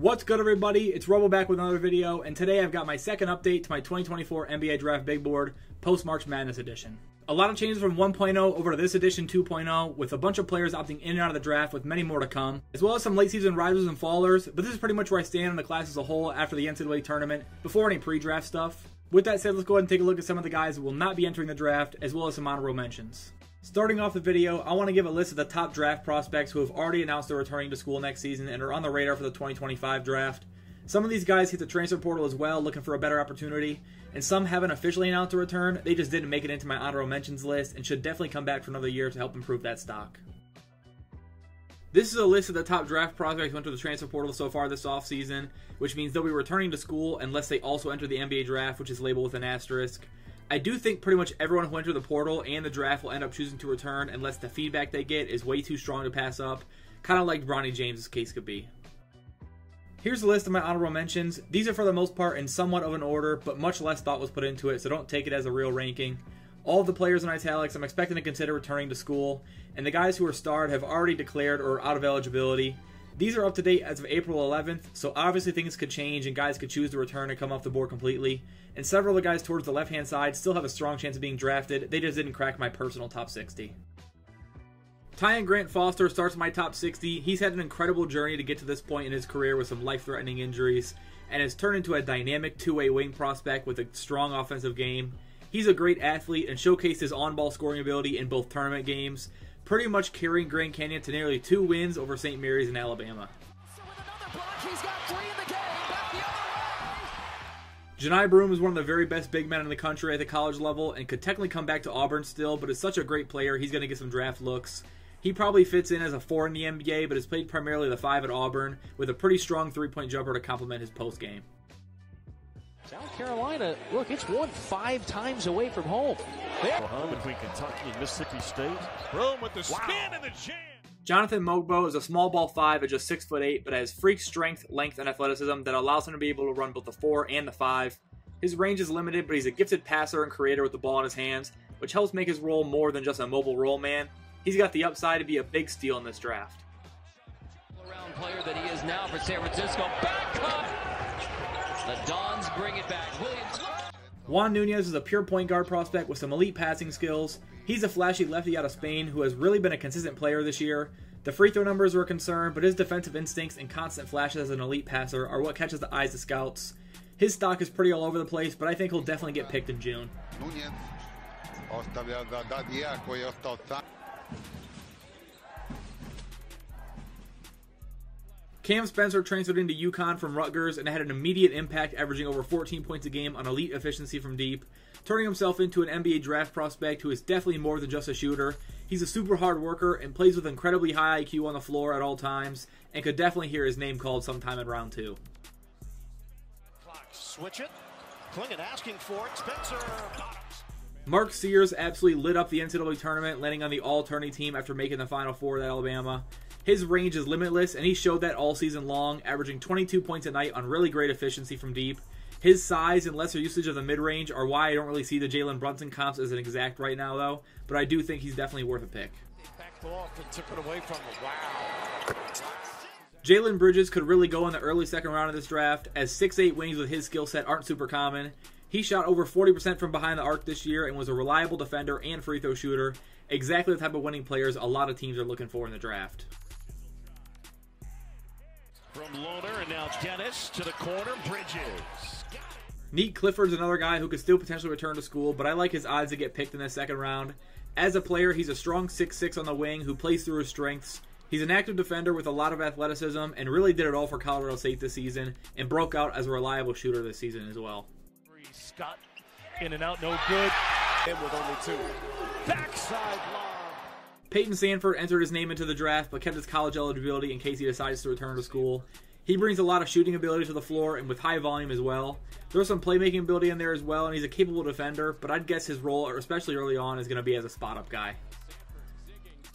What's good, everybody? It's Robo back with another video, and today I've got my second update to my 2024 NBA Draft Big Board post-March Madness edition. A lot of changes from 1.0 over to this edition 2.0, with a bunch of players opting in and out of the draft with many more to come, as well as some late season risers and fallers, but this is pretty much where I stand in the class as a whole after the NCAA tournament, before any pre-draft stuff. With that said, let's go ahead and take a look at some of the guys who will not be entering the draft, as well as some honorable mentions. Starting off the video, I want to give a list of the top draft prospects who have already announced they're returning to school next season and are on the radar for the 2025 draft. Some of these guys hit the transfer portal as well, looking for a better opportunity, and some haven't officially announced a return. They just didn't make it into my honorable mentions list and should definitely come back for another year to help improve that stock. This is a list of the top draft prospects who entered the transfer portal so far this offseason, which means they'll be returning to school unless they also enter the NBA draft, which is labeled with an asterisk. I do think pretty much everyone who entered the portal and the draft will end up choosing to return unless the feedback they get is way too strong to pass up, kind of like Bronny James' case could be. Here's a list of my honorable mentions. These are for the most part in somewhat of an order, but much less thought was put into it, so don't take it as a real ranking. All of the players in italics I'm expecting to consider returning to school, and the guys who are starred have already declared or are out of eligibility. These are up to date as of April 11th, so obviously things could change and guys could choose to return and come off the board completely. And several of the guys towards the left-hand side still have a strong chance of being drafted. They just didn't crack my personal top 60. Tyon Grant Foster starts my top 60. He's had an incredible journey to get to this point in his career with some life-threatening injuries, and has turned into a dynamic two-way wing prospect with a strong offensive game. He's a great athlete and showcased his on-ball scoring ability in both tournament games, pretty much carrying Grand Canyon to nearly 2 wins over St. Mary's in Alabama. So with another block, he's got 3 in the game. Back the other way. Johni Broome is one of the very best big men in the country at the college level and could technically come back to Auburn still, but is such a great player, he's going to get some draft looks. He probably fits in as a 4 in the NBA, but has played primarily the 5 at Auburn, with a pretty strong three-point jumper to complement his post game. South Carolina, look, it's won 5 times away from home. Home between Kentucky and Mississippi State. Broome with the spin and the jam. Jonathan Mogbo is a small ball 5 at just 6'8", but has freak strength, length, and athleticism that allows him to be able to run both the 4 and the 5. His range is limited, but he's a gifted passer and creator with the ball in his hands, which helps make his role more than just a mobile roll man. He's got the upside to be a big steal in this draft. All-around player that he is now for San Francisco. Back cut. The Dons bring it back. Williams. Juan Nunez is a pure point guard prospect with some elite passing skills. He's a flashy lefty out of Spain who has really been a consistent player this year. The free throw numbers are a concern, but his defensive instincts and constant flashes as an elite passer are what catches the eyes of scouts. His stock is pretty all over the place, but I think he'll definitely get picked in June. Cam Spencer transferred into UConn from Rutgers and had an immediate impact, averaging over 14 points a game on elite efficiency from deep, turning himself into an NBA draft prospect who is definitely more than just a shooter. He's a super hard worker and plays with incredibly high IQ on the floor at all times, and could definitely hear his name called sometime in round 2. Switch it. Klingon asking for it. Spencer. Mark Sears absolutely lit up the NCAA tournament, landing on the all-tourney team after making the Final Four at Alabama. His range is limitless, and he showed that all season long, averaging 22 points a night on really great efficiency from deep. His size and lesser usage of the mid-range are why I don't really see the Jalen Brunson comps as an exact right now, though, but I do think he's definitely worth a pick. Backed off and took it away from him. Wow. Jalen Bridges could really go in the early second round of this draft, as 6'8" wings with his skill set aren't super common. He shot over 40% from behind the arc this year and was a reliable defender and free throw shooter, exactly the type of winning players a lot of teams are looking for in the draft. From Lohner, and now Dennis to the corner. Bridges. Neat Clifford's another guy who could still potentially return to school, but I like his odds to get picked in the second round. As a player, he's a strong 6'6" on the wing who plays through his strengths. He's an active defender with a lot of athleticism and really did it all for Colorado State this season and broke out as a reliable shooter this season as well. Scott in and out, no good. And with only 2. Backside lob. Peyton Sanford entered his name into the draft but kept his college eligibility in case he decides to return to school. He brings a lot of shooting ability to the floor and with high volume as well. There's some playmaking ability in there as well, and he's a capable defender, but I'd guess his role, especially early on, is going to be as a spot-up guy.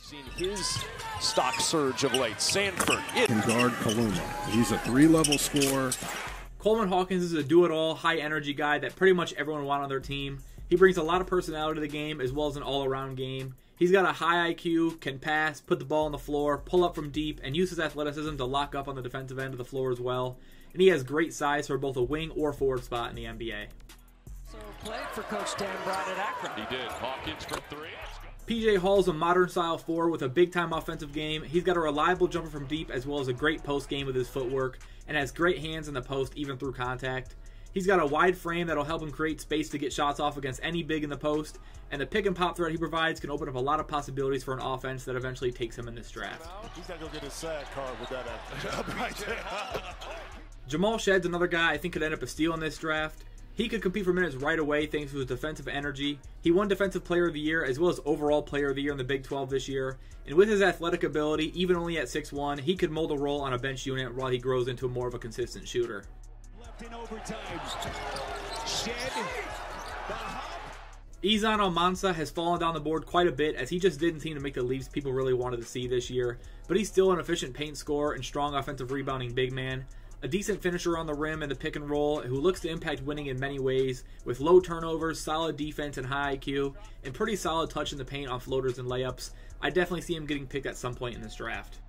Seen his stock surge of late. Sanford can guard Kaluma. He's a 3-level scorer. Coleman Hawkins is a do-it-all, high-energy guy that pretty much everyone wants on their team. He brings a lot of personality to the game as well as an all-around game. He's got a high IQ, can pass, put the ball on the floor, pull up from deep, and use his athleticism to lock up on the defensive end of the floor as well. And he has great size for both a wing or forward spot in the NBA. So played for Coach Dan Brown at Akron. He did. Hawkins for three. PJ Hall's a modern style forward with a big-time offensive game. He's got a reliable jumper from deep as well as a great post game with his footwork and has great hands in the post even through contact. He's got a wide frame that'll help him create space to get shots off against any big in the post, and the pick and pop threat he provides can open up a lot of possibilities for an offense that eventually takes him in this draft. He's got to go get his SAG card with that. Jamal Shedd's another guy I think could end up a steal in this draft. He could compete for minutes right away thanks to his defensive energy. He won Defensive Player of the Year as well as Overall Player of the Year in the Big 12 this year. And with his athletic ability, even only at 6'1", he could mold a role on a bench unit while he grows into more of a consistent shooter. Left in overtime. Shed. Izan Almansa has fallen down the board quite a bit as he just didn't seem to make the leaps people really wanted to see this year. But he's still an efficient paint scorer and strong offensive rebounding big man. A decent finisher on the rim and the pick and roll who looks to impact winning in many ways with low turnovers, solid defense and high IQ, and pretty solid touch in the paint on floaters and layups. I definitely see him getting picked at some point in this draft.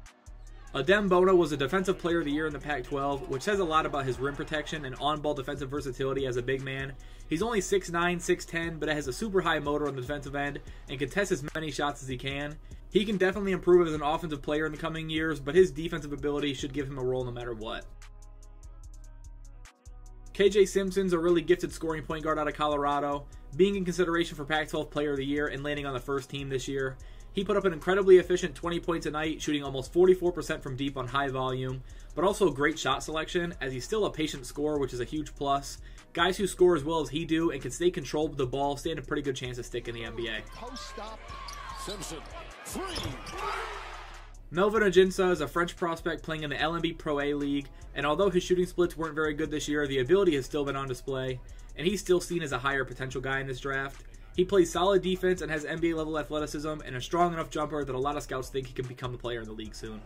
Adem Bona was a Defensive Player of the Year in the Pac-12, which says a lot about his rim protection and on-ball defensive versatility as a big man. He's only 6'9", 6'10", but has a super high motor on the defensive end and can test as many shots as he can. He can definitely improve as an offensive player in the coming years, but his defensive ability should give him a role no matter what. KJ Simpson's a really gifted scoring point guard out of Colorado, being in consideration for Pac-12 Player of the Year and landing on the first team this year. He put up an incredibly efficient 20 points a night, shooting almost 44% from deep on high volume, but also great shot selection as he's still a patient scorer, which is a huge plus. Guys who score as well as he do and can stay controlled with the ball stand a pretty good chance to stick in the NBA. Post stop. Simpson. Free. Melvin Ajinça is a French prospect playing in the LNB Pro A League, and although his shooting splits weren't very good this year, the ability has still been on display, and he's still seen as a higher potential guy in this draft. He plays solid defense and has NBA-level athleticism and a strong enough jumper that a lot of scouts think he can become a player in the league soon.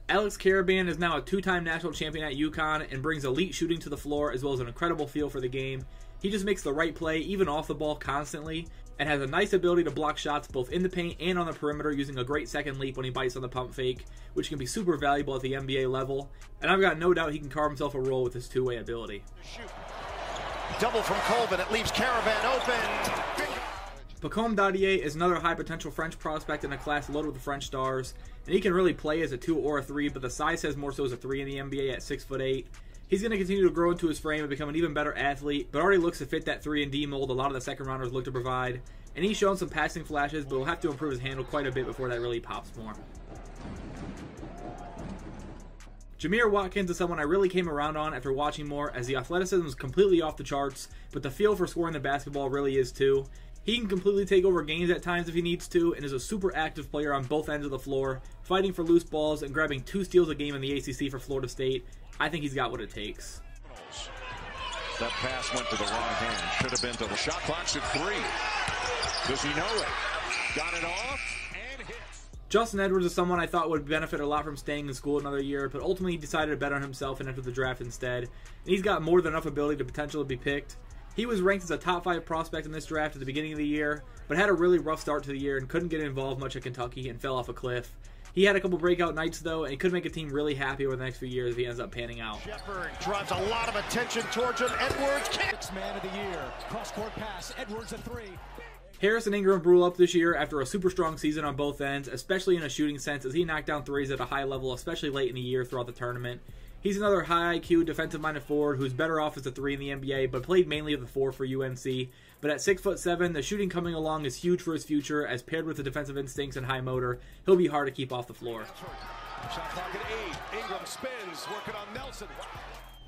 Alex Karaban is now a two-time national champion at UConn and brings elite shooting to the floor as well as an incredible feel for the game. He just makes the right play, even off the ball, constantly, and has a nice ability to block shots both in the paint and on the perimeter using a great second leap when he bites on the pump fake, which can be super valuable at the NBA level, and I've got no doubt he can carve himself a role with his two-way ability. Double from Colvin, it leaves Caravan open. Pacome Dadier is another high-potential French prospect in a class loaded with French stars, and he can really play as a 2 or a 3, but the size says more so as a 3 in the NBA at 6'8". He's going to continue to grow into his frame and become an even better athlete, but already looks to fit that 3-and-D mold a lot of the second-rounders look to provide. And he's shown some passing flashes, but will have to improve his handle quite a bit before that really pops more. Jameer Watkins is someone I really came around on after watching more, as the athleticism is completely off the charts, but the feel for scoring the basketball really is too. He can completely take over games at times if he needs to, and is a super active player on both ends of the floor, fighting for loose balls and grabbing 2 steals a game in the ACC for Florida State. I think he's got what it takes. That pass went to the wrong hand. Should have been to the shot clock's at 3. Does he know it? Got it off and hits. Justin Edwards is someone I thought would benefit a lot from staying in school another year, but ultimately he decided to bet on himself and enter the draft instead. And he's got more than enough ability to potentially be picked. He was ranked as a top 5 prospect in this draft at the beginning of the year, but had a really rough start to the year and couldn't get involved much at Kentucky and fell off a cliff. He had a couple breakout nights though, and he could make a team really happy over the next few years if he ends up panning out. Shepard drives a lot of attention towards him. Edwards kicks. Man of the year. Cross-court pass. Edwards a 3. Harrison Ingram blew up this year after a super strong season on both ends, especially in a shooting sense as he knocked down threes at a high level, especially late in the year throughout the tournament. He's another high IQ defensive-minded forward who's better off as a 3 in the NBA, but played mainly at the 4 for UNC. But at 6'7", the shooting coming along is huge for his future, as paired with the defensive instincts and high motor, he'll be hard to keep off the floor. Shot clock at 8. Ingram spins, working on Nelson.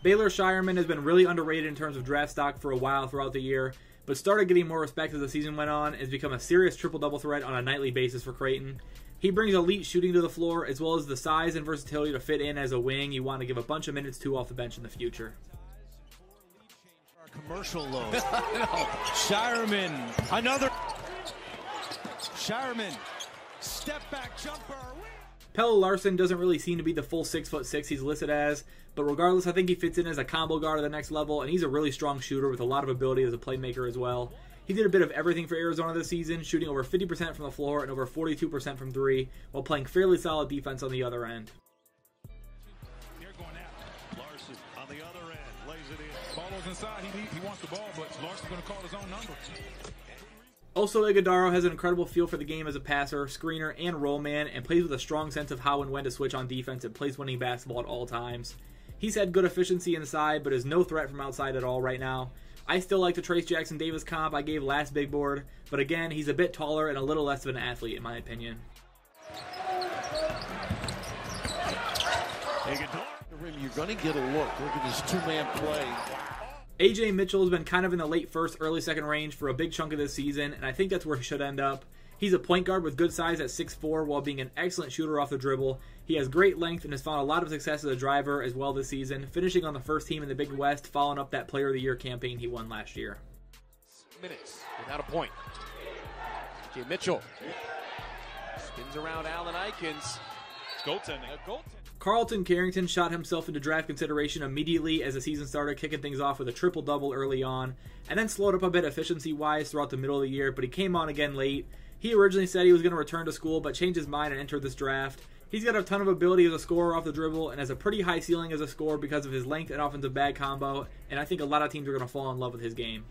Baylor Shireman has been really underrated in terms of draft stock for a while throughout the year, but started getting more respect as the season went on and has become a serious triple-double threat on a nightly basis for Creighton. He brings elite shooting to the floor, as well as the size and versatility to fit in as a wing you want to give a bunch of minutes to off the bench in the future. Commercial load. Shireman, another. Shireman, step back jumper. Pelle Larsson doesn't really seem to be the full 6'6" he's listed as, but regardless, I think he fits in as a combo guard at the next level, and he's a really strong shooter with a lot of ability as a playmaker as well. He did a bit of everything for Arizona this season, shooting over 50% from the floor and over 42% from three, while playing fairly solid defense on the other end. Larsson on the other end, lays it in. Ball goes inside, he wants the ball, but Larson's going to call his own number. Also, Iguodala has an incredible feel for the game as a passer, screener, and roll man, and plays with a strong sense of how and when to switch on defense and plays winning basketball at all times. He's had good efficiency inside, but is no threat from outside at all right now. I still like the Trace Jackson Davis comp I gave last big board, but again, he's a bit taller and a little less of an athlete in my opinion. You're going to get a look. Look at this two-man play. AJ Mitchell has been kind of in the late first, early second range for a big chunk of this season, and I think that's where he should end up. He's a point guard with good size at 6'4", while being an excellent shooter off the dribble. He has great length and has found a lot of success as a driver as well this season, finishing on the first team in the Big West, following up that Player of the Year campaign he won last year. Minutes without a point. AJ Mitchell spins around Allen Ikens. Goaltending. Carlton Carrington shot himself into draft consideration immediately as the season started, kicking things off with a triple-double early on, and then slowed up a bit efficiency-wise throughout the middle of the year, but he came on again late. He originally said he was going to return to school, but changed his mind and entered this draft. He's got a ton of ability as a scorer off the dribble, and has a pretty high ceiling as a scorer because of his length and offensive bag combo, and I think a lot of teams are going to fall in love with his game.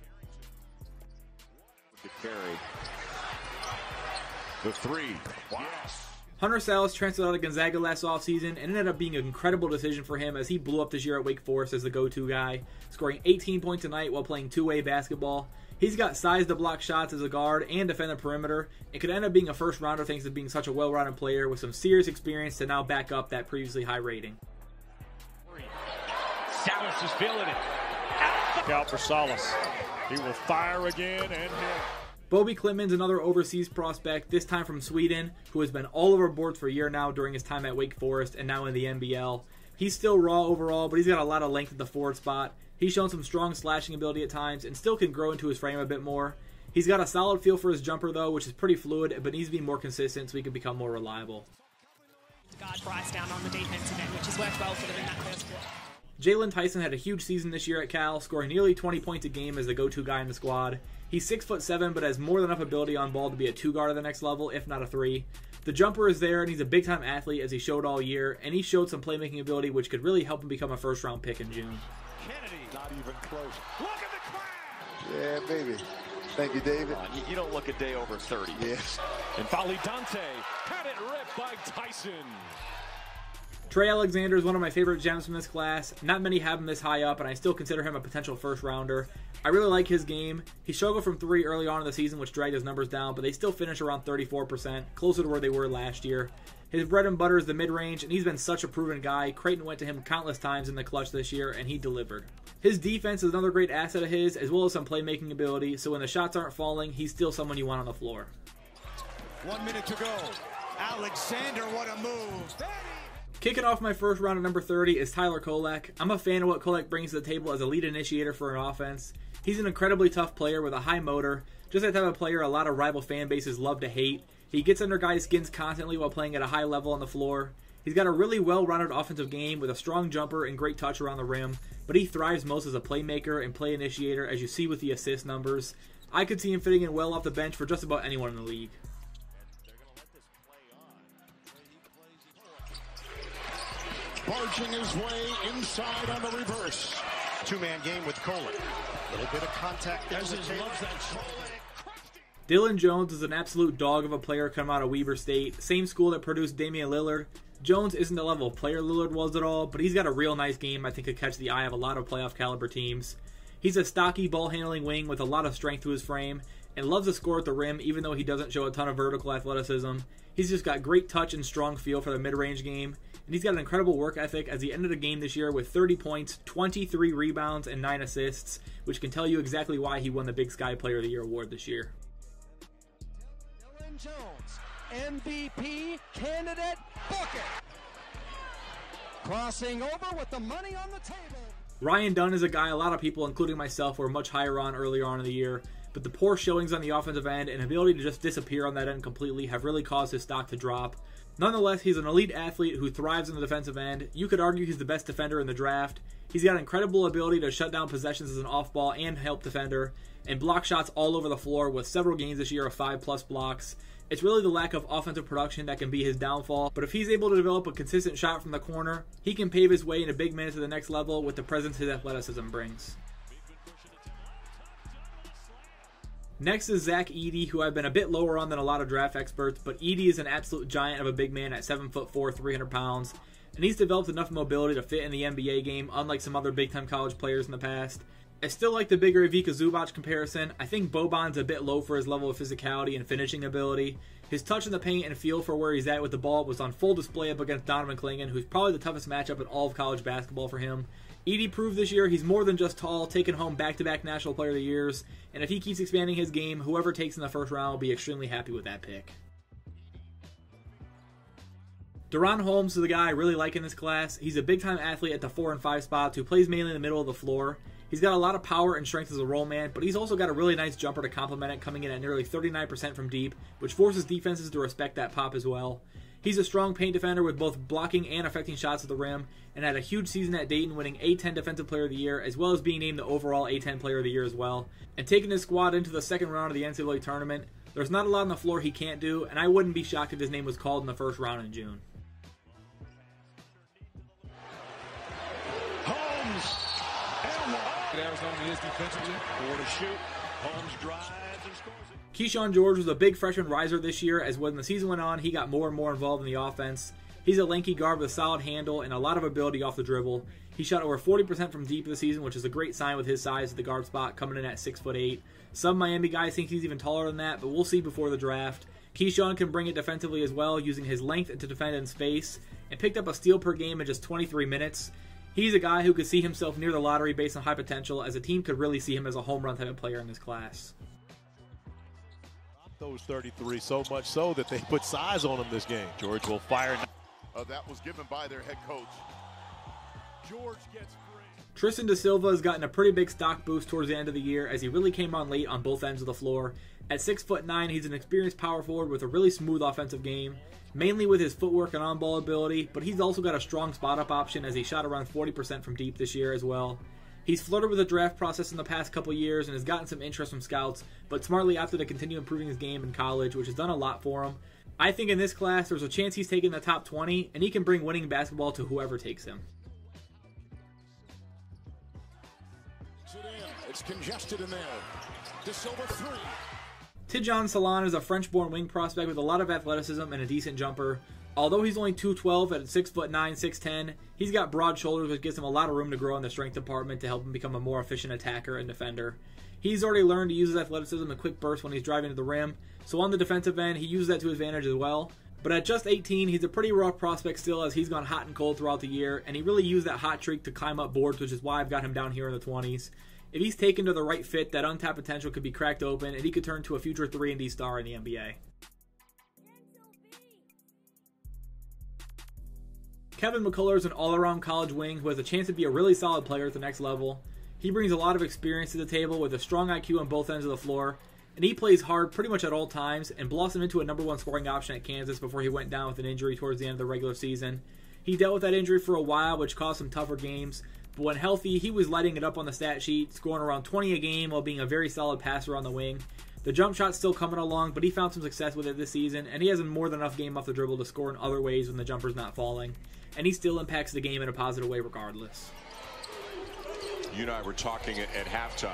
The three. Wow. Hunter Sallis transferred out of Gonzaga last offseason and ended up being an incredible decision for him as he blew up this year at Wake Forest as the go-to guy, scoring 18 points a night while playing two-way basketball. He's got size to block shots as a guard and defend the perimeter, and could end up being a first-rounder thanks to being such a well-rounded player with some serious experience to now back up that previously high rating. Salas is feeling it. Out for Salas. He will fire again and hit. Bobby Klintman's another overseas prospect, this time from Sweden, who has been all over boards for a year now during his time at Wake Forest and now in the NBL. He's still raw overall, but he's got a lot of length at the forward spot. He's shown some strong slashing ability at times and still can grow into his frame a bit more. He's got a solid feel for his jumper though, which is pretty fluid, but needs to be more consistent so he can become more reliable. Guard Bryce down on the defensive end, which has worked well for them in that first quarter. Jalen Tyson had a huge season this year at Cal, scoring nearly 20 points a game as the go-to guy in the squad. He's 6'7", but has more than enough ability on ball to be a two-guard at the next level, if not a three. The jumper is there, and he's a big-time athlete as he showed all year, and he showed some playmaking ability which could really help him become a first-round pick in June. Kennedy, not even close. Look at the crowd! Yeah, baby. Thank you, David. You don't look a day over 30. Yes. And Folly Dante had it ripped by Tyson. Trey Alexander is one of my favorite gems from this class. Not many have him this high up, and I still consider him a potential first-rounder. I really like his game. He struggled from three early on in the season, which dragged his numbers down, but they still finish around 34%, closer to where they were last year. His bread and butter is the mid-range, and he's been such a proven guy. Creighton went to him countless times in the clutch this year, and he delivered. His defense is another great asset of his, as well as some playmaking ability, so when the shots aren't falling, he's still someone you want on the floor. 1 minute to go. Alexander, what a move. Kicking off my first round at number 30 is Tyler Kolek. I'm a fan of what Kolek brings to the table as a lead initiator for an offense. He's an incredibly tough player with a high motor, just that type of player a lot of rival fan bases love to hate. He gets under guys' skins constantly while playing at a high level on the floor. He's got a really well-rounded offensive game with a strong jumper and great touch around the rim, but he thrives most as a playmaker and play initiator, as you see with the assist numbers. I could see him fitting in well off the bench for just about anyone in the league. Barging his way inside on the reverse. Two-man game with Colin. A little bit of contact there. Dylan Jones is an absolute dog of a player coming out of Weber State, same school that produced Damian Lillard. Jones isn't the level of player Lillard was at all, but he's got a real nice game I think could catch the eye of a lot of playoff caliber teams. He's a stocky ball-handling wing with a lot of strength to his frame, and loves to score at the rim even though he doesn't show a ton of vertical athleticism. He's just got great touch and strong feel for the mid-range game, and he's got an incredible work ethic as he ended the game this year with 30 points, 23 rebounds, and 9 assists, which can tell you exactly why he won the Big Sky Player of the Year award this year. Dylan Jones, MVP candidate bucket. Crossing over with the money on the table. Ryan Dunn is a guy a lot of people, including myself, were much higher on earlier on in the year, but the poor showings on the offensive end and ability to just disappear on that end completely have really caused his stock to drop. Nonetheless, he's an elite athlete who thrives on the defensive end. You could argue he's the best defender in the draft. He's got incredible ability to shut down possessions as an off-ball and help defender, and block shots all over the floor with several games this year of 5+ blocks. It's really the lack of offensive production that can be his downfall, but if he's able to develop a consistent shot from the corner, he can pave his way into big minutes to the next level with the presence his athleticism brings. Next is Zach Edey, who I've been a bit lower on than a lot of draft experts, but Edey is an absolute giant of a big man at 7'4", 300 pounds, and he's developed enough mobility to fit in the NBA game, unlike some other big-time college players in the past. I still like the bigger Ivica Zubac comparison. I think Boban's a bit low for his level of physicality and finishing ability. His touch in the paint and feel for where he's at with the ball was on full display up against Donovan Clingan, who's probably the toughest matchup in all of college basketball for him. Edey proved this year he's more than just tall, taking home back-to-back National Player of the Years, and if he keeps expanding his game, whoever takes in the first round will be extremely happy with that pick. Deron Holmes is the guy I really like in this class. He's a big-time athlete at the 4 and 5 spots who plays mainly in the middle of the floor. He's got a lot of power and strength as a roll man, but he's also got a really nice jumper to complement it, coming in at nearly 39% from deep, which forces defenses to respect that pop as well. He's a strong paint defender with both blocking and affecting shots at the rim, and had a huge season at Dayton, winning A10 Defensive Player of the Year, as well as being named the overall A10 Player of the Year as well. And taking his squad into the second round of the NCAA tournament, there's not a lot on the floor he can't do, and I wouldn't be shocked if his name was called in the first round in June. Arizona is defensively. 4 to shoot. Holmes drives and scores it. Keyshawn George was a big freshman riser this year, as when the season went on, he got more and more involved in the offense. He's a lanky guard with a solid handle and a lot of ability off the dribble. He shot over 40% from deep this season, which is a great sign with his size at the guard spot, coming in at 6'8". Some Miami guys think he's even taller than that, but we'll see before the draft. Keyshawn can bring it defensively as well, using his length to defend in space, and picked up a steal per game in just 23 minutes. He's a guy who could see himself near the lottery based on high potential, as a team could really see him as a home run type of player in this class. Those 33, so much so that they put size on him this game. George will fire. That was given by their head coach. George gets free. Tristan Da Silva has gotten a pretty big stock boost towards the end of the year, as he really came on late on both ends of the floor. At 6'9", he's an experienced power forward with a really smooth offensive game, mainly with his footwork and on-ball ability, but he's also got a strong spot-up option, as he shot around 40% from deep this year as well. He's flirted with the draft process in the past couple years and has gotten some interest from scouts, but smartly opted to continue improving his game in college, which has done a lot for him. I think in this class, there's a chance he's taking the top 20, and he can bring winning basketball to whoever takes him. It's congested in there. Da Silva 3. Tidjane Salaün is a French-born wing prospect with a lot of athleticism and a decent jumper. Although he's only 2'12", at 6'9", 6'10", he's got broad shoulders, which gives him a lot of room to grow in the strength department to help him become a more efficient attacker and defender. He's already learned to use his athleticism and quick burst when he's driving to the rim, so on the defensive end, he uses that to his advantage as well. But at just 18, he's a pretty rough prospect still, as he's gone hot and cold throughout the year, and he really used that hot streak to climb up boards, which is why I've got him down here in the 20s. If he's taken to the right fit, that untapped potential could be cracked open, and he could turn to a future 3-and-D star in the NBA. Kevin McCullough is an all-around college wing who has a chance to be a really solid player at the next level. He brings a lot of experience to the table with a strong IQ on both ends of the floor, and he plays hard pretty much at all times and blossomed into a #1 scoring option at Kansas before he went down with an injury towards the end of the regular season. He dealt with that injury for a while, which caused some tougher games, but when healthy, he was lighting it up on the stat sheet, scoring around 20 a game while being a very solid passer on the wing. The jump shot's still coming along, but he found some success with it this season, and he has more than enough game off the dribble to score in other ways when the jumper's not falling. And he still impacts the game in a positive way regardless. You and I were talking at halftime.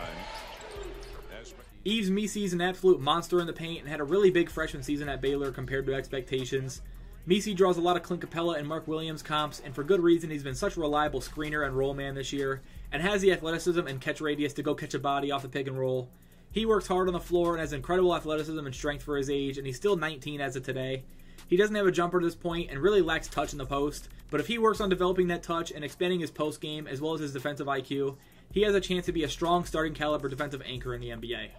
Yves Missi is an absolute monster in the paint and had a really big freshman season at Baylor compared to expectations. Missi draws a lot of Clint Capella and Mark Williams comps, and for good reason. He's been such a reliable screener and roll man this year, and has the athleticism and catch radius to go catch a body off the pick and roll. He works hard on the floor and has incredible athleticism and strength for his age, and he's still 19 as of today. He doesn't have a jumper at this point and really lacks touch in the post, but if he works on developing that touch and expanding his post game as well as his defensive IQ, he has a chance to be a strong starting caliber defensive anchor in the NBA.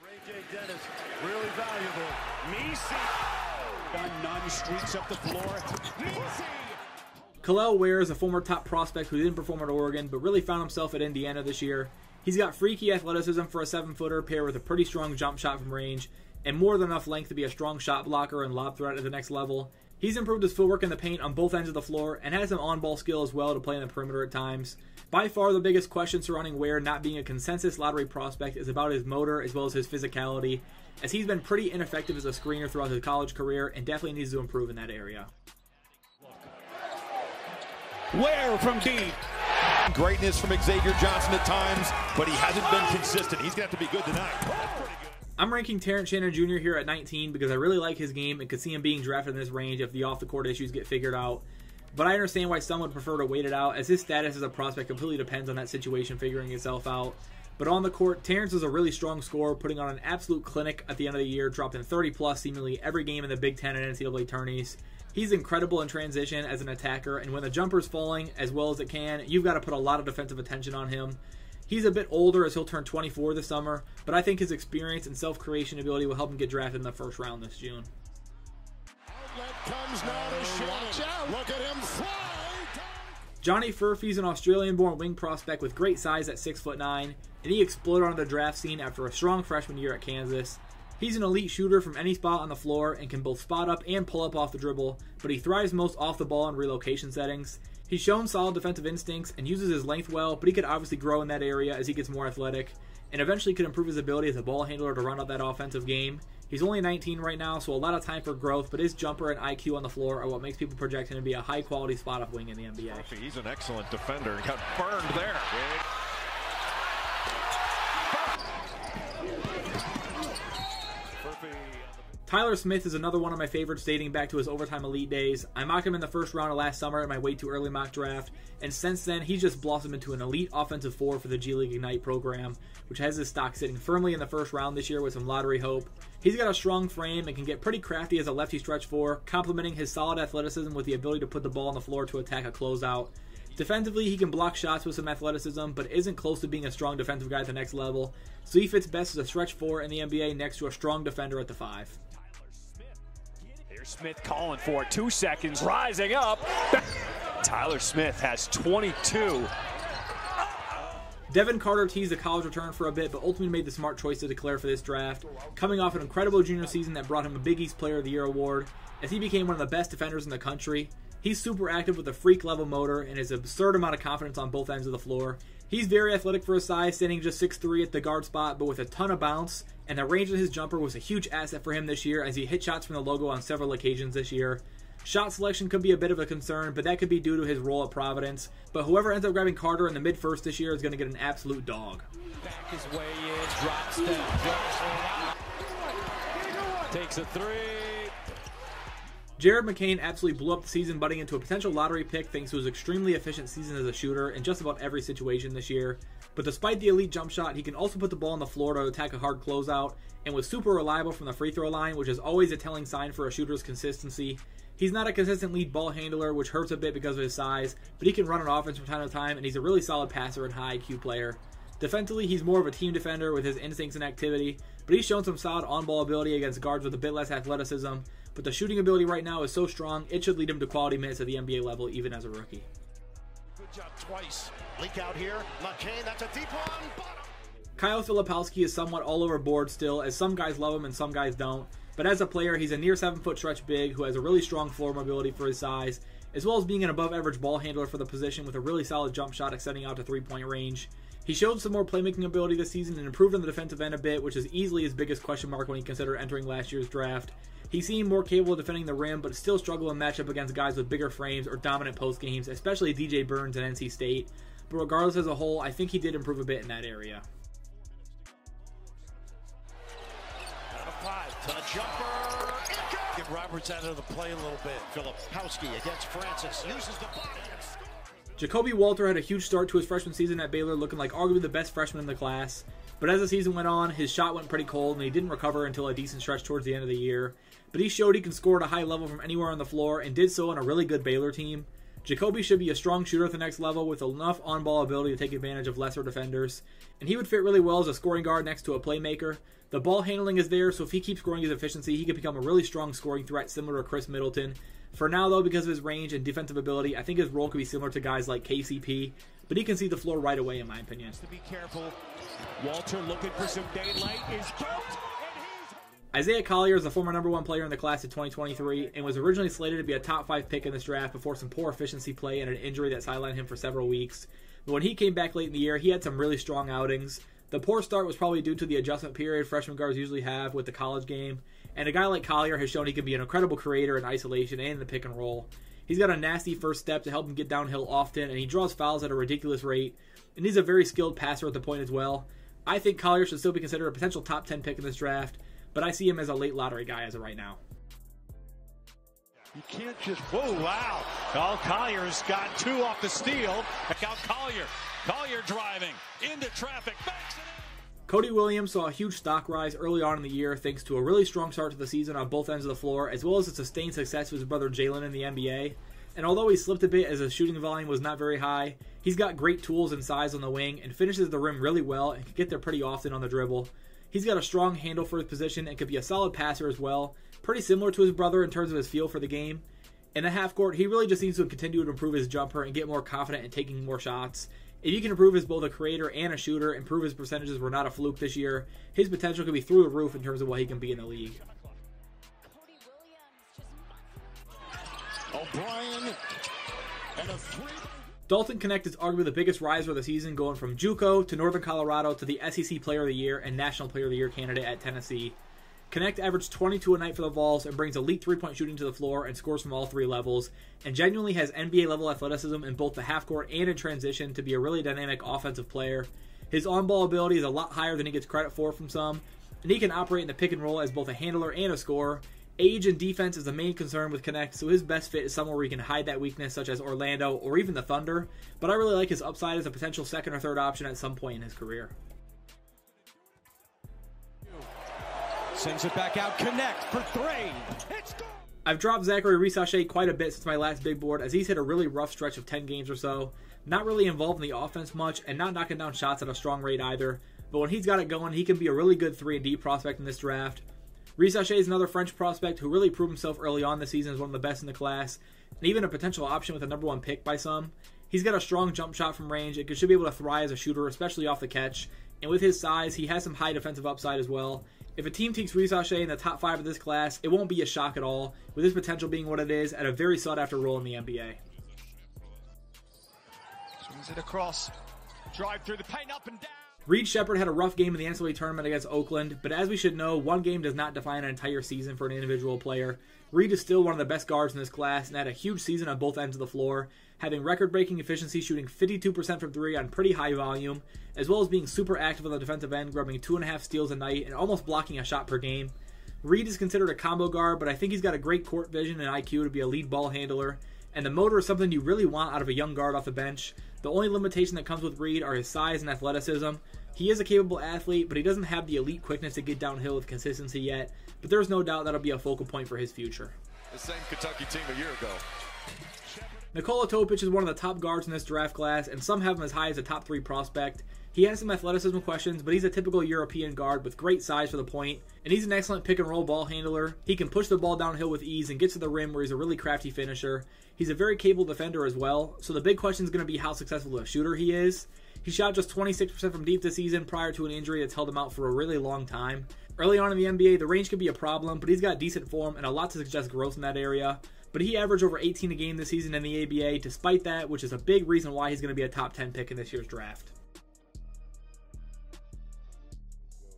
Ray J. Dennis, really valuable. Missi. None streaks up the floor. Missi. Khalil Ware is a former top prospect who didn't perform at Oregon, but really found himself at Indiana this year. He's got freaky athleticism for a 7-footer paired with a pretty strong jump shot from range, and more than enough length to be a strong shot blocker and lob threat at the next level. He's improved his footwork in the paint on both ends of the floor and has some on-ball skill as well to play in the perimeter at times. By far the biggest question surrounding Ware not being a consensus lottery prospect is about his motor as well as his physicality, as he's been pretty ineffective as a screener throughout his college career and definitely needs to improve in that area. Ware from deep. Greatness from Xavier Johnson at times, but he hasn't been consistent. He's going to have to be good tonight. I'm ranking Terrence Shannon Jr. here at 19 because I really like his game and could see him being drafted in this range if the off-the-court issues get figured out. But I understand why some would prefer to wait it out, as his status as a prospect completely depends on that situation figuring itself out. But on the court, Terrence is a really strong scorer, putting on an absolute clinic at the end of the year, dropping 30-plus seemingly every game in the Big Ten and NCAA tourneys. He's incredible in transition as an attacker, and when the jumper's falling as well as it can, you've got to put a lot of defensive attention on him. He's a bit older as he'll turn 24 this summer, but I think his experience and self-creation ability will help him get drafted in the first round this June. Comes now to Shannon. Look at him fly. Johnny Furphy's an Australian-born wing prospect with great size at 6'9", and he exploded on the draft scene after a strong freshman year at Kansas. He's an elite shooter from any spot on the floor and can both spot up and pull up off the dribble, but he thrives most off the ball in relocation settings. He's shown solid defensive instincts and uses his length well, but he could obviously grow in that area as he gets more athletic, and eventually could improve his ability as a ball handler to round out that offensive game. He's only 19 right now, so a lot of time for growth, but his jumper and IQ on the floor are what makes people project him to be a high-quality spot-up wing in the NBA. He's an excellent defender. He got burned there. Tyler Smith is another one of my favorites dating back to his overtime elite days. I mocked him in the first round of last summer in my way too early mock draft, and since then he's just blossomed into an elite offensive forward for the G League Ignite program, which has his stock sitting firmly in the first round this year with some lottery hope. He's got a strong frame and can get pretty crafty as a lefty stretch four, complementing his solid athleticism with the ability to put the ball on the floor to attack a closeout. Defensively, he can block shots with some athleticism, but isn't close to being a strong defensive guy at the next level, so he fits best as a stretch four in the NBA next to a strong defender at the 5. Here's Smith calling for it. 2 seconds, rising up. Tyler Smith has 22. Devin Carter teased a college return for a bit, but ultimately made the smart choice to declare for this draft, coming off an incredible junior season that brought him a Big East Player of the Year award, as he became one of the best defenders in the country. He's super active with a freak-level motor and has an absurd amount of confidence on both ends of the floor. He's very athletic for his size, standing just 6'3" at the guard spot, but with a ton of bounce, and the range of his jumper was a huge asset for him this year as he hit shots from the logo on several occasions this year. Shot selection could be a bit of a concern, but that could be due to his role at Providence. But whoever ends up grabbing Carter in the mid-first this year is going to get an absolute dog. Back his way in, drop step, takes a 3. Jared McCain absolutely blew up the season, budding into a potential lottery pick thanks to his extremely efficient season as a shooter in just about every situation this year. But despite the elite jump shot, he can also put the ball on the floor to attack a hard closeout, and was super reliable from the free throw line, which is always a telling sign for a shooter's consistency. He's not a consistent lead ball handler, which hurts a bit because of his size, but he can run an offense from time to time, and he's a really solid passer and high IQ player. Defensively, he's more of a team defender with his instincts and activity, but he's shown some solid on-ball ability against guards with a bit less athleticism. But the shooting ability right now is so strong, it should lead him to quality minutes at the NBA level, even as a rookie. Good job twice. Leak out here. McCain, that's a deep one. Bottom. Kyle Filipowski is somewhat all over board still, as some guys love him and some guys don't. But as a player, he's a near 7-foot stretch big who has a really strong floor mobility for his size, as well as being an above-average ball handler for the position with a really solid jump shot extending out to three-point range. He showed some more playmaking ability this season and improved on the defensive end a bit, which is easily his biggest question mark when you consider entering last year's draft. He seemed more capable of defending the rim, but still struggled in matchup against guys with bigger frames or dominant post games, especially DJ Burns and NC State. But regardless as a whole, I think he did improve a bit in that area. Out of 5 to the jumper. Get Roberts out of the play a little bit. Filipowski against Francis. Uses the body. Jacoby Walter had a huge start to his freshman season at Baylor, looking like arguably the best freshman in the class. But as the season went on, his shot went pretty cold, and he didn't recover until a decent stretch towards the end of the year. But he showed he can score at a high level from anywhere on the floor, and did so on a really good Baylor team. Jacoby should be a strong shooter at the next level with enough on-ball ability to take advantage of lesser defenders, and he would fit really well as a scoring guard next to a playmaker. The ball handling is there, so if he keeps growing his efficiency, he could become a really strong scoring threat similar to Chris Middleton. For now, though, because of his range and defensive ability, I think his role could be similar to guys like KCP, but he can see the floor right away, in my opinion. To be careful. Walter looking for some daylight is built. Isaiah Collier is the former #1 player in the class of 2023 and was originally slated to be a top 5 pick in this draft before some poor efficiency play and an injury that sidelined him for several weeks. But when he came back late in the year, he had some really strong outings. The poor start was probably due to the adjustment period freshman guards usually have with the college game, and a guy like Collier has shown he can be an incredible creator in isolation and in the pick and roll. He's got a nasty first step to help him get downhill often, and he draws fouls at a ridiculous rate, and he's a very skilled passer at the point as well. I think Collier should still be considered a potential top 10 pick in this draft, but I see him as a late lottery guy as of right now. You can't just, whoa, wow. Collier's got 2 off the steal. Check out Collier. Collier driving into traffic. Backs it in. Cody Williams saw a huge stock rise early on in the year thanks to a really strong start to the season on both ends of the floor, as well as the sustained success of his brother Jalen in the NBA. And although he slipped a bit as his shooting volume was not very high, he's got great tools and size on the wing and finishes the rim really well and can get there pretty often on the dribble. He's got a strong handle for his position and could be a solid passer as well, pretty similar to his brother in terms of his feel for the game. In the half court, he really just needs to continue to improve his jumper and get more confident in taking more shots. If he can improve as both a creator and a shooter and prove his percentages were not a fluke this year, his potential could be through the roof in terms of what he can be in the league. O'Brien and a 3. Dalton Knecht is arguably the biggest riser of the season, going from JUCO to Northern Colorado to the SEC Player of the Year and National Player of the Year candidate at Tennessee. Knecht averaged 22 a night for the Vols and brings elite three-point shooting to the floor and scores from all 3 levels, and genuinely has NBA-level athleticism in both the half-court and in transition to be a really dynamic offensive player. His on-ball ability is a lot higher than he gets credit for from some, and he can operate in the pick and roll as both a handler and a scorer. Age and defense is the main concern with Knecht, so his best fit is somewhere where he can hide that weakness, such as Orlando or even the Thunder, but I really like his upside as a potential second or third option at some point in his career. Sends it back out. Knecht for 3. It's good. I've dropped Zachary Risachet quite a bit since my last big board, as he's hit a really rough stretch of 10 games or so, not really involved in the offense much and not knocking down shots at a strong rate either, but when he's got it going, he can be a really good 3-and-D prospect in this draft. Risachet is another French prospect who really proved himself early on this season as one of the best in the class, and even a potential option with a #1 pick by some. He's got a strong jump shot from range and should be able to thrive as a shooter, especially off the catch, and with his size, he has some high defensive upside as well. If a team takes Risachet in the top 5 of this class, it won't be a shock at all, with his potential being what it is at a very sought-after role in the NBA. Swings it across. Drive through the paint, up and down. Reed Sheppard had a rough game in the NCAA tournament against Oakland, but as we should know, one game does not define an entire season for an individual player. Reed is still one of the best guards in this class and had a huge season on both ends of the floor, having record-breaking efficiency, shooting 52% from 3 on pretty high volume, as well as being super active on the defensive end, grabbing 2.5 steals a night and almost blocking a shot per game. Reed is considered a combo guard, but I think he's got a great court vision and IQ to be a lead ball handler, and the motor is something you really want out of a young guard off the bench. The only limitation that comes with Reed are his size and athleticism. He is a capable athlete, but he doesn't have the elite quickness to get downhill with consistency yet, but there's no doubt that'll be a focal point for his future. The same Kentucky team a year ago. Nikola Topic is one of the top guards in this draft class, and some have him as high as a top 3 prospect. He has some athleticism questions, but he's a typical European guard with great size for the point, and he's an excellent pick-and-roll ball handler. He can push the ball downhill with ease and gets to the rim where he's a really crafty finisher. He's a very capable defender as well, so the big question is going to be how successful a shooter he is. He shot just 26% from deep this season prior to an injury that's held him out for a really long time. Early on in the NBA, the range could be a problem, but he's got decent form and a lot to suggest growth in that area. But he averaged over 18 a game this season in the ABA despite that, which is a big reason why he's going to be a top 10 pick in this year's draft.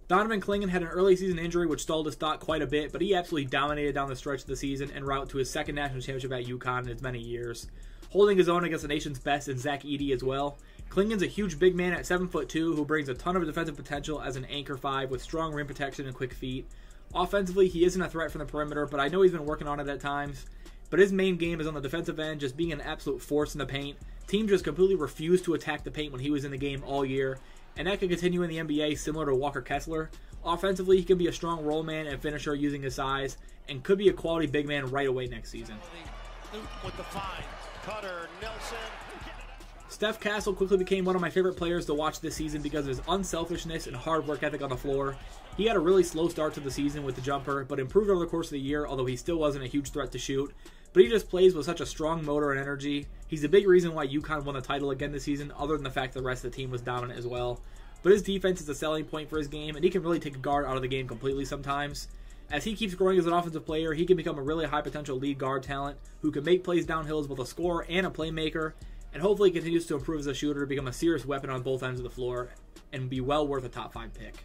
Donovan Clingan had an early season injury which stalled his stock quite a bit, but he absolutely dominated down the stretch of the season en route to his second national championship at UConn in as many years, holding his own against the nation's best in Zach Edey as well. Clingan's a huge big man at 7'2", who brings a ton of defensive potential as an anchor 5 with strong rim protection and quick feet. Offensively, he isn't a threat from the perimeter, but I know he's been working on it at times. But his main game is on the defensive end, just being an absolute force in the paint. Teams just completely refused to attack the paint when he was in the game all year, and that could continue in the NBA similar to Walker Kessler. Offensively, he can be a strong roll man and finisher using his size, and could be a quality big man right away next season. With the find. Cutter, Nelson. Steph Castle quickly became one of my favorite players to watch this season because of his unselfishness and hard work ethic on the floor. He had a really slow start to the season with the jumper, but improved over the course of the year, although he still wasn't a huge threat to shoot. But he just plays with such a strong motor and energy. He's a big reason why UConn won the title again this season, other than the fact that the rest of the team was dominant as well. But his defense is a selling point for his game, and he can really take a guard out of the game completely sometimes. As he keeps growing as an offensive player, he can become a really high potential lead guard talent who can make plays downhill as both a scorer and a playmaker, and hopefully continues to improve as a shooter to become a serious weapon on both ends of the floor and be well worth a top 5 pick.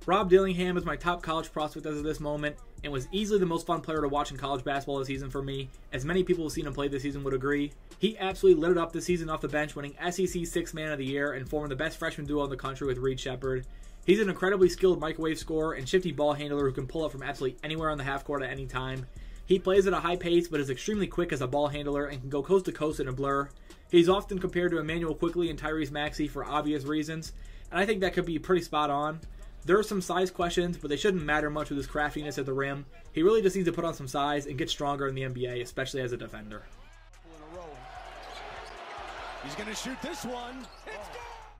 Rob Dillingham is my top college prospect as of this moment, and was easily the most fun player to watch in college basketball this season for me, as many people who've seen him play this season would agree. He absolutely lit it up this season off the bench, winning SEC Sixth Man of the Year and forming the best freshman duo in the country with Reed Sheppard. He's an incredibly skilled microwave scorer and shifty ball handler who can pull up from absolutely anywhere on the half court at any time. He plays at a high pace but is extremely quick as a ball handler and can go coast to coast in a blur. He's often compared to Emmanuel Quickley and Tyrese Maxey for obvious reasons, and I think that could be pretty spot on. There are some size questions, but they shouldn't matter much with his craftiness at the rim. He really just needs to put on some size and get stronger in the NBA, especially as a defender. He's going to shoot this one.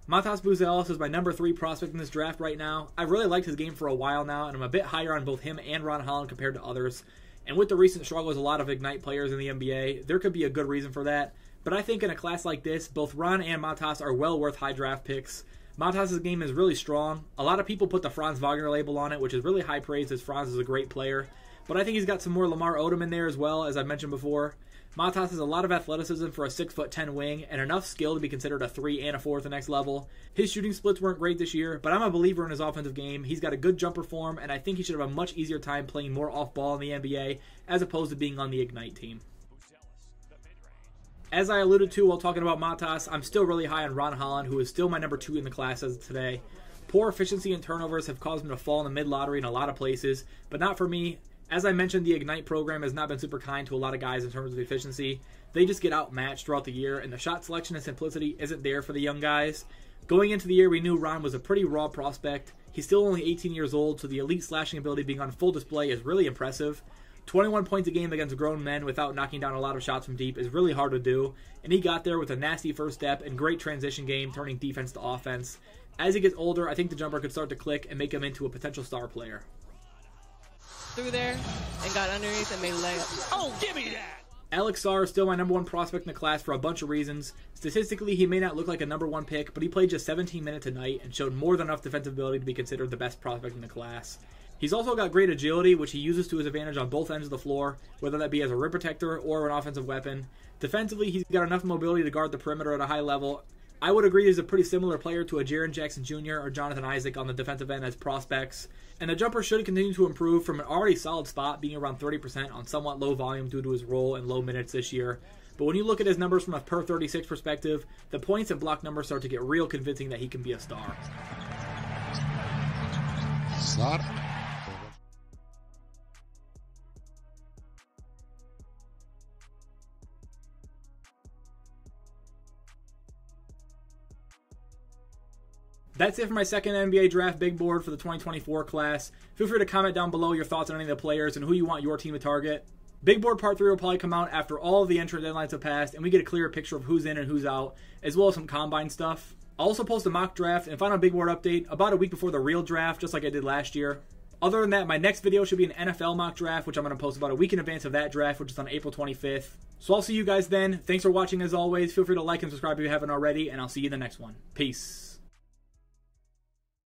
Matas Buzelis is my number 3 prospect in this draft right now. I've really liked his game for a while now, and I'm a bit higher on both him and Ron Holland compared to others. And with the recent struggles of a lot of Ignite players in the NBA, there could be a good reason for that. But I think in a class like this, both Ron and Matas are well worth high draft picks. Matas' game is really strong. A lot of people put the Franz Wagner label on it, which is really high praise as Franz is a great player. But I think he's got some more Lamar Odom in there as well, as I mentioned before. Matas has a lot of athleticism for a 6'10" wing and enough skill to be considered a 3 and a 4 at the next level. His shooting splits weren't great this year, but I'm a believer in his offensive game. He's got a good jumper form, and I think he should have a much easier time playing more off ball in the NBA as opposed to being on the Ignite team. As I alluded to while talking about Matas, I'm still really high on Ron Holland, who is still my number 2 in the class as of today. Poor efficiency and turnovers have caused him to fall in the mid-lottery in a lot of places, but not for me. As I mentioned, the Ignite program has not been super kind to a lot of guys in terms of efficiency. They just get outmatched throughout the year, and the shot selection and simplicity isn't there for the young guys. Going into the year, we knew Ron was a pretty raw prospect. He's still only 18 years old, so the elite slashing ability being on full display is really impressive. 21 points a game against grown men without knocking down a lot of shots from deep is really hard to do, and he got there with a nasty first step and great transition game, turning defense to offense. As he gets older, I think the jumper could start to click and make him into a potential star player. Through there and got underneath and made a layup. Oh, give me that! Alex Sarr is still my number 1 prospect in the class for a bunch of reasons. Statistically, he may not look like a number 1 pick, but he played just 17 minutes a night and showed more than enough defensive ability to be considered the best prospect in the class. He's also got great agility, which he uses to his advantage on both ends of the floor, whether that be as a rim protector or an offensive weapon. Defensively, he's got enough mobility to guard the perimeter at a high level. I would agree he's a pretty similar player to a Jaren Jackson Jr. or Jonathan Isaac on the defensive end as prospects. And the jumper should continue to improve from an already solid spot, being around 30% on somewhat low volume due to his role and low minutes this year. But when you look at his numbers from a per 36 perspective, the points and block numbers start to get real convincing that he can be a star. Slot. That's it for my second NBA Draft Big Board for the 2024 class. Feel free to comment down below your thoughts on any of the players and who you want your team to target. Big Board Part 3 will probably come out after all of the entrant deadlines have passed and we get a clearer picture of who's in and who's out, as well as some combine stuff. I'll also post a mock draft and final Big Board update about a week before the real draft, just like I did last year. Other than that, my next video should be an NFL mock draft, which I'm going to post about a week in advance of that draft, which is on April 25th. So I'll see you guys then. Thanks for watching as always. Feel free to like and subscribe if you haven't already, and I'll see you in the next one. Peace.